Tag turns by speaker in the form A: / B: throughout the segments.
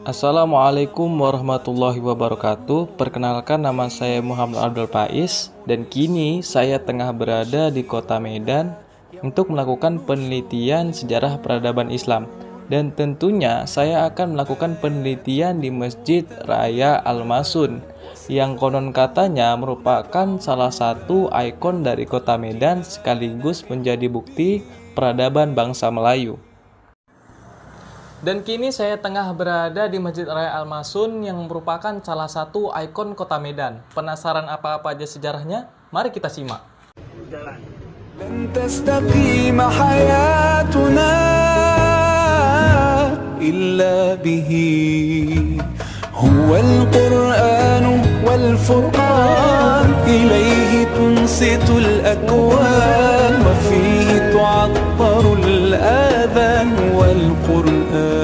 A: Assalamualaikum warahmatullahi wabarakatuh. Perkenalkan, nama saya Muhammad Abdul Faiz dan kini saya tengah berada di kota Medan untuk melakukan penelitian sejarah peradaban Islam. Dan tentunya saya akan melakukan penelitian di Masjid Raya Al-Masun yang konon katanya merupakan salah satu ikon dari kota Medan sekaligus menjadi bukti peradaban bangsa Melayu. Dan kini saya tengah berada di Masjid Raya Al-Masun yang merupakan salah satu ikon kota Medan. Penasaran apa-apa aja sejarahnya? Mari kita simak.
B: لن تستقيم حياتنا إلا به هو القرآن والفرقان إليه تنصت الأكوان وفيه تعطر الآذان والقرآن.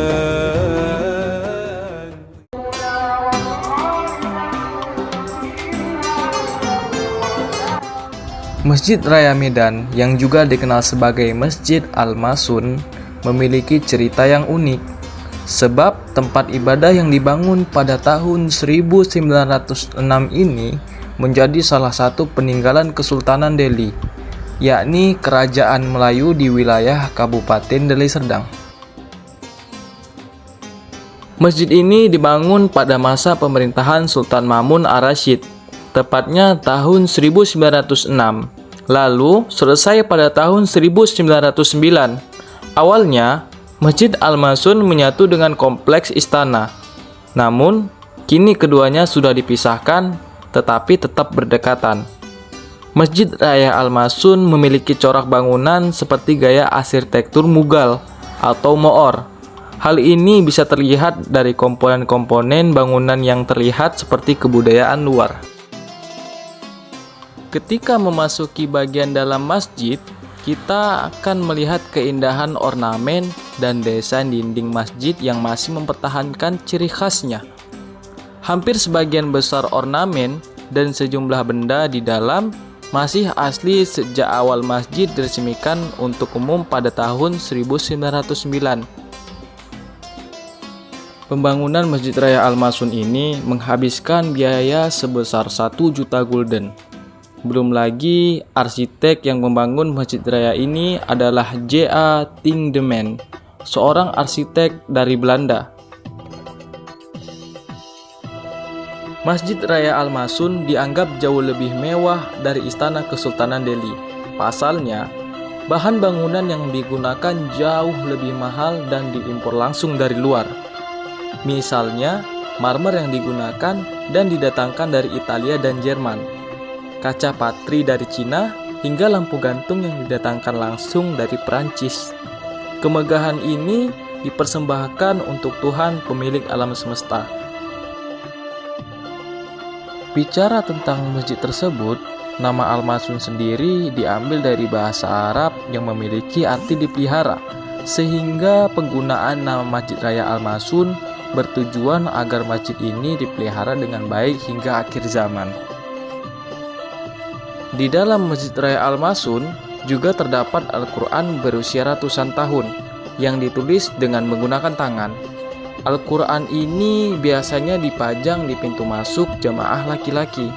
A: Masjid Raya Medan yang juga dikenal sebagai Masjid Al-Masun memiliki cerita yang unik. Sebab tempat ibadah yang dibangun pada tahun 1906 ini menjadi salah satu peninggalan Kesultanan Delhi, yakni Kerajaan Melayu di wilayah Kabupaten Deli Serdang. Masjid ini dibangun pada masa pemerintahan Sultan Mamun ar-Rasyid, tepatnya tahun 1906, lalu selesai pada tahun 1909. Awalnya, Masjid Al-Masun menyatu dengan kompleks istana. Namun, kini keduanya sudah dipisahkan, tetapi tetap berdekatan. Masjid Raya Al-Masun memiliki corak bangunan seperti gaya arsitektur Mughal atau Moor. Hal ini bisa terlihat dari komponen-komponen bangunan yang terlihat seperti kebudayaan luar. Ketika memasuki bagian dalam masjid, kita akan melihat keindahan ornamen dan desain dinding masjid yang masih mempertahankan ciri khasnya. Hampir sebagian besar ornamen dan sejumlah benda di dalam masih asli sejak awal masjid diresmikan untuk umum pada tahun 1909. Pembangunan Masjid Raya Al-Masun ini menghabiskan biaya sebesar 1 juta gulden. Belum lagi, arsitek yang membangun Masjid Raya ini adalah J.A. Tindeman, seorang arsitek dari Belanda. Masjid Raya Al-Masun dianggap jauh lebih mewah dari Istana Kesultanan Delhi. Pasalnya, bahan bangunan yang digunakan jauh lebih mahal dan diimpor langsung dari luar. Misalnya, marmer yang digunakan dan didatangkan dari Italia dan Jerman, kaca patri dari Cina, hingga lampu gantung yang didatangkan langsung dari Perancis. Kemegahan ini dipersembahkan untuk Tuhan pemilik alam semesta. Bicara tentang masjid tersebut, nama Al-Masun sendiri diambil dari bahasa Arab yang memiliki arti dipelihara, sehingga penggunaan nama Masjid Raya Al-Masun bertujuan agar masjid ini dipelihara dengan baik hingga akhir zaman. Di dalam Masjid Raya Al-Masun juga terdapat Al-Quran berusia ratusan tahun yang ditulis dengan menggunakan tangan. Al-Quran ini biasanya dipajang di pintu masuk jamaah laki-laki.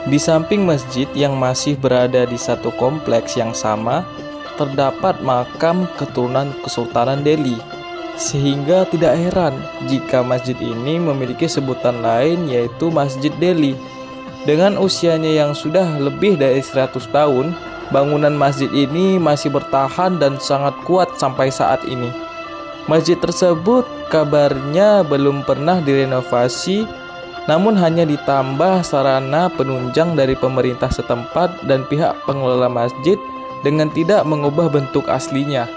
A: Di samping masjid yang masih berada di satu kompleks yang sama, terdapat makam keturunan Kesultanan Delhi, sehingga tidak heran jika masjid ini memiliki sebutan lain yaitu Masjid Delhi. Dengan usianya yang sudah lebih dari 100 tahun, bangunan masjid ini masih bertahan dan sangat kuat sampai saat ini. Masjid tersebut kabarnya belum pernah direnovasi, namun hanya ditambah sarana penunjang dari pemerintah setempat dan pihak pengelola masjid dengan tidak mengubah bentuk aslinya.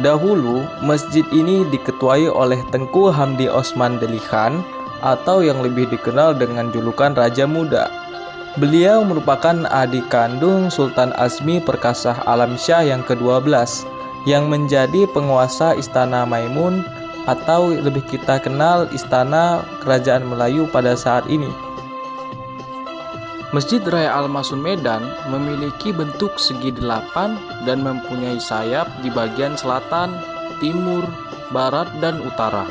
A: Dahulu, masjid ini diketuai oleh Tengku Hamdi Osman Delhi Khan atau yang lebih dikenal dengan julukan Raja Muda. Beliau merupakan adik kandung Sultan Azmi Perkasah Alamsyah yang ke-12 yang menjadi penguasa Istana Maimun atau lebih kita kenal Istana Kerajaan Melayu pada saat ini. Masjid Raya Al-Masun Medan memiliki bentuk segi 8 dan mempunyai sayap di bagian selatan, timur, barat, dan utara.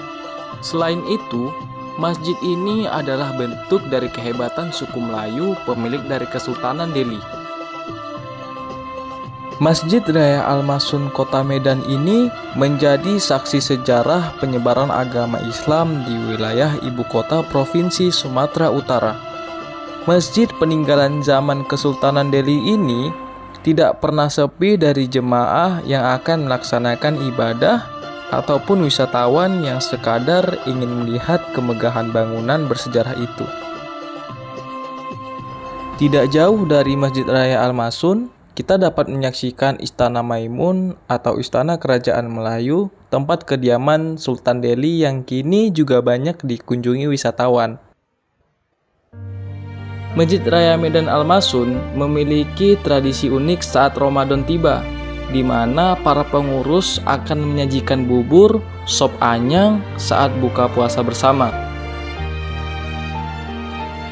A: Selain itu, masjid ini adalah bentuk dari kehebatan suku Melayu pemilik dari Kesultanan Delhi. Masjid Raya Al-Masun Kota Medan ini menjadi saksi sejarah penyebaran agama Islam di wilayah ibu kota Provinsi Sumatera Utara. Masjid peninggalan zaman Kesultanan Delhi ini tidak pernah sepi dari jemaah yang akan melaksanakan ibadah ataupun wisatawan yang sekadar ingin melihat kemegahan bangunan bersejarah itu. Tidak jauh dari Masjid Raya Al-Masun, kita dapat menyaksikan Istana Maimun atau Istana Kerajaan Melayu, tempat kediaman Sultan Delhi yang kini juga banyak dikunjungi wisatawan. Masjid Raya Medan Al-Masun memiliki tradisi unik saat Ramadan tiba, di mana para pengurus akan menyajikan bubur, sop anyang saat buka puasa bersama.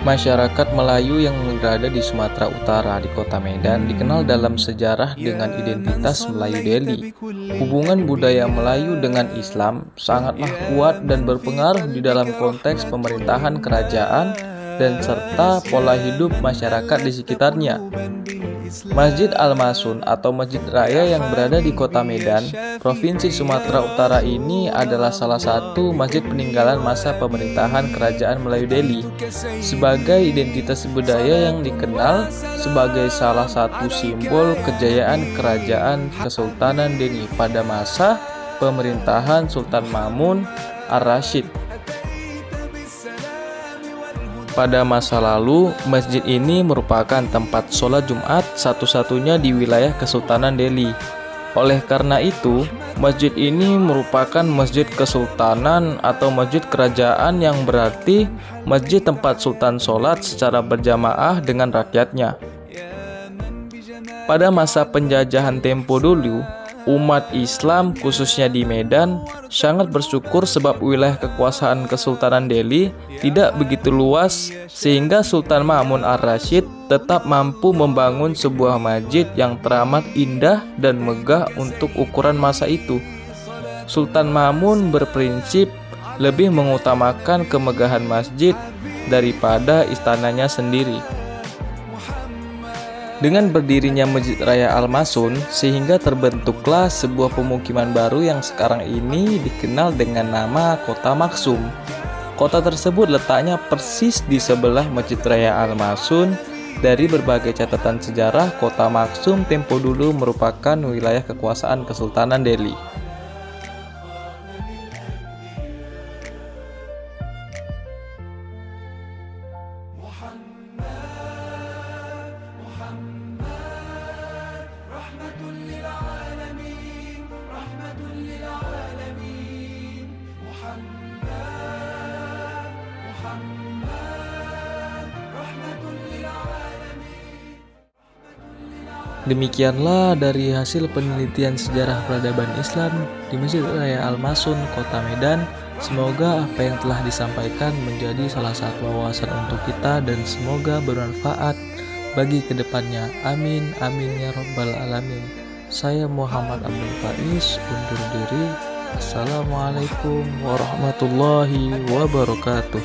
A: Masyarakat Melayu yang berada di Sumatera Utara di Kota Medan dikenal dalam sejarah dengan identitas Melayu Delhi. Hubungan budaya Melayu dengan Islam sangatlah kuat dan berpengaruh di dalam konteks pemerintahan kerajaan dan serta pola hidup masyarakat di sekitarnya. Masjid Al-Masun atau Masjid Raya yang berada di Kota Medan, Provinsi Sumatera Utara ini adalah salah satu masjid peninggalan masa pemerintahan Kerajaan Melayu Delhi sebagai identitas budaya yang dikenal sebagai salah satu simbol kejayaan Kerajaan Kesultanan Delhi pada masa pemerintahan Sultan Ma'mun Ar-Rasyid. Pada masa lalu, masjid ini merupakan tempat sholat Jumat satu-satunya di wilayah Kesultanan Delhi. Oleh karena itu, masjid ini merupakan masjid kesultanan atau masjid kerajaan yang berarti masjid tempat sultan sholat secara berjamaah dengan rakyatnya. Pada masa penjajahan tempo dulu, umat Islam khususnya di Medan sangat bersyukur sebab wilayah kekuasaan Kesultanan Delhi tidak begitu luas sehingga Sultan Ma'mun Ar-Rasyid tetap mampu membangun sebuah masjid yang teramat indah dan megah untuk ukuran masa itu. Sultan Ma'mun berprinsip lebih mengutamakan kemegahan masjid daripada istananya sendiri. Dengan berdirinya Masjid Raya Al-Masun, sehingga terbentuklah sebuah pemukiman baru yang sekarang ini dikenal dengan nama Kota Maksum. Kota tersebut letaknya persis di sebelah Masjid Raya Al-Masun. Dari berbagai catatan sejarah, Kota Maksum tempo dulu merupakan wilayah kekuasaan Kesultanan Delhi. Demikianlah dari hasil penelitian sejarah peradaban Islam di Masjid Raya Al-Masun, Kota Medan. Semoga apa yang telah disampaikan menjadi salah satu wawasan untuk kita dan semoga bermanfaat bagi kedepannya. Amin, amin ya rabbal alamin. Saya Muhammad Abdul Faiz undur diri. Assalamualaikum warahmatullahi wabarakatuh.